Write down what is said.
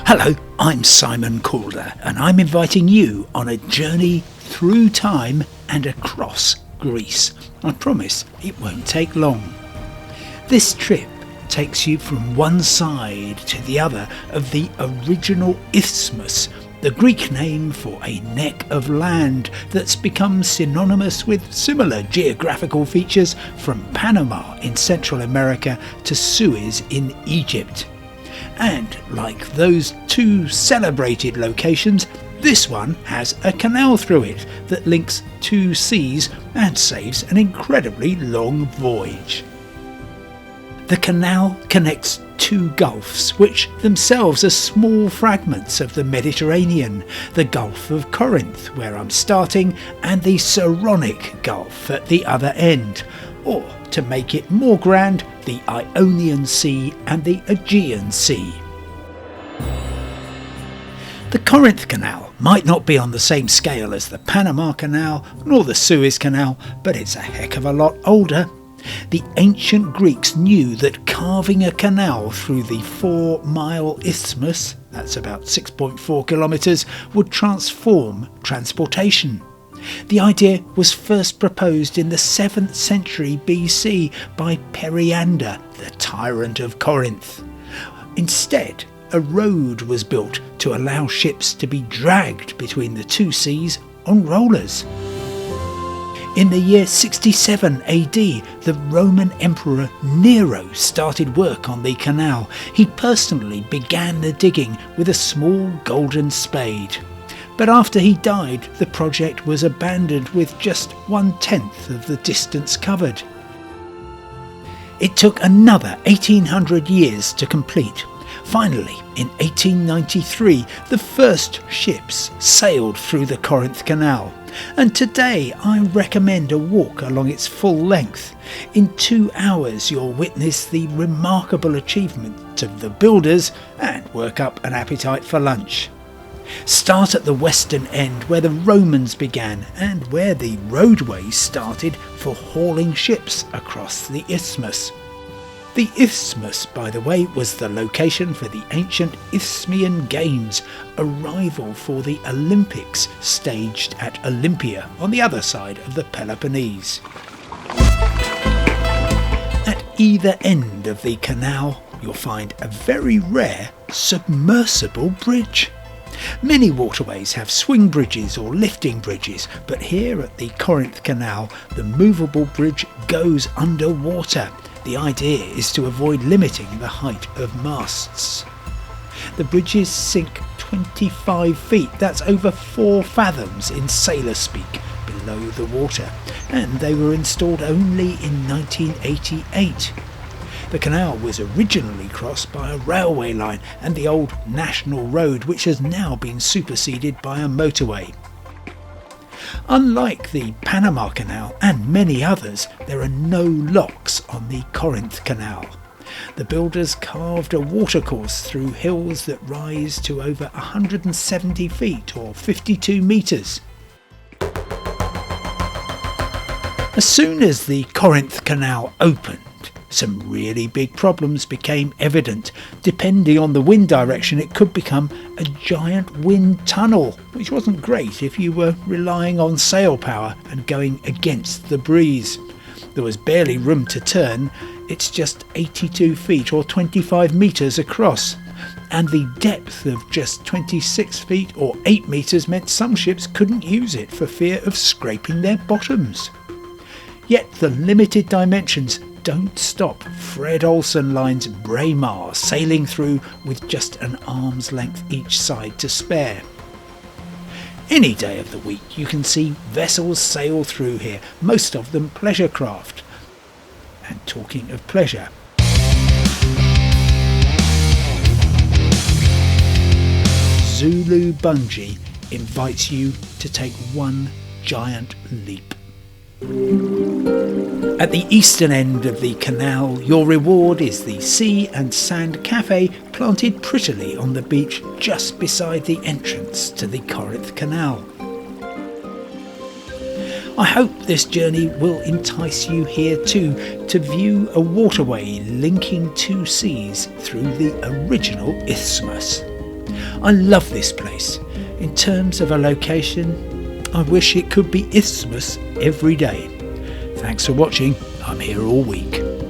Hello, I'm Simon Calder, and I'm inviting you on a journey through time and across Greece. I promise it won't take long. This trip takes you from one side to the other of the original Isthmus, the Greek name for a neck of land that's become synonymous with similar geographical features from Panama in Central America to Suez in Egypt. And like those two celebrated locations, this one has a canal through it that links two seas and saves an incredibly long voyage. The canal connects two gulfs, which themselves are small fragments of the Mediterranean, the Gulf of Corinth, where I'm starting, and the Saronic Gulf at the other end, or to make it more grand, the Ionian Sea and the Aegean Sea. The Corinth Canal might not be on the same scale as the Panama Canal nor the Suez Canal, but it's a heck of a lot older. The ancient Greeks knew that carving a canal through the 4-mile isthmus, that's about 6.4 kilometres, would transform transportation. The idea was first proposed in the 7th century BC by Periander, the tyrant of Corinth. Instead, a road was built to allow ships to be dragged between the two seas on rollers. In the year 67 AD, the Roman Emperor Nero started work on the canal. He personally began the digging with a small golden spade. But after he died, the project was abandoned with just 1/10 of the distance covered. It took another 1800 years to complete. Finally, in 1893, the first ships sailed through the Corinth Canal. And today I recommend a walk along its full length. In 2 hours you'll witness the remarkable achievement of the builders and work up an appetite for lunch. Start at the western end where the Romans began and where the roadways started for hauling ships across the Isthmus. The Isthmus, by the way, was the location for the ancient Isthmian Games, a rival for the Olympics staged at Olympia on the other side of the Peloponnese. At either end of the canal, you'll find a very rare submersible bridge. Many waterways have swing bridges or lifting bridges, but here at the Corinth Canal, the movable bridge goes underwater. The idea is to avoid limiting the height of masts. The bridges sink 25 feet, that's over 4 fathoms in sailor speak, below the water, and they were installed only in 1988. The canal was originally crossed by a railway line and the old national road, which has now been superseded by a motorway. Unlike the Panama Canal and many others, there are no locks on the Corinth Canal. The builders carved a watercourse through hills that rise to over 170 feet or 52 metres. As soon as the Corinth Canal opened, some really big problems became evident. Depending on the wind direction, it could become a giant wind tunnel, which wasn't great if you were relying on sail power and going against the breeze. There was barely room to turn. It's just 82 feet or 25 metres across, and the depth of just 26 feet or 8 metres meant some ships couldn't use it for fear of scraping their bottoms. Yet the limited dimensions don't stop Fred Olsen Line's Braemar sailing through with just an arm's length each side to spare. Any day of the week you can see vessels sail through here, most of them pleasure craft. And talking of pleasure, Zulu Bungee invites you to take one giant leap. At the eastern end of the canal, your reward is the Sea and Sand Cafe planted prettily on the beach just beside the entrance to the Corinth Canal. I hope this journey will entice you here too, to view a waterway linking two seas through the original Isthmus. I love this place. In terms of a location, I wish it could be Isthmus every day. Thanks for watching. I'm here all week.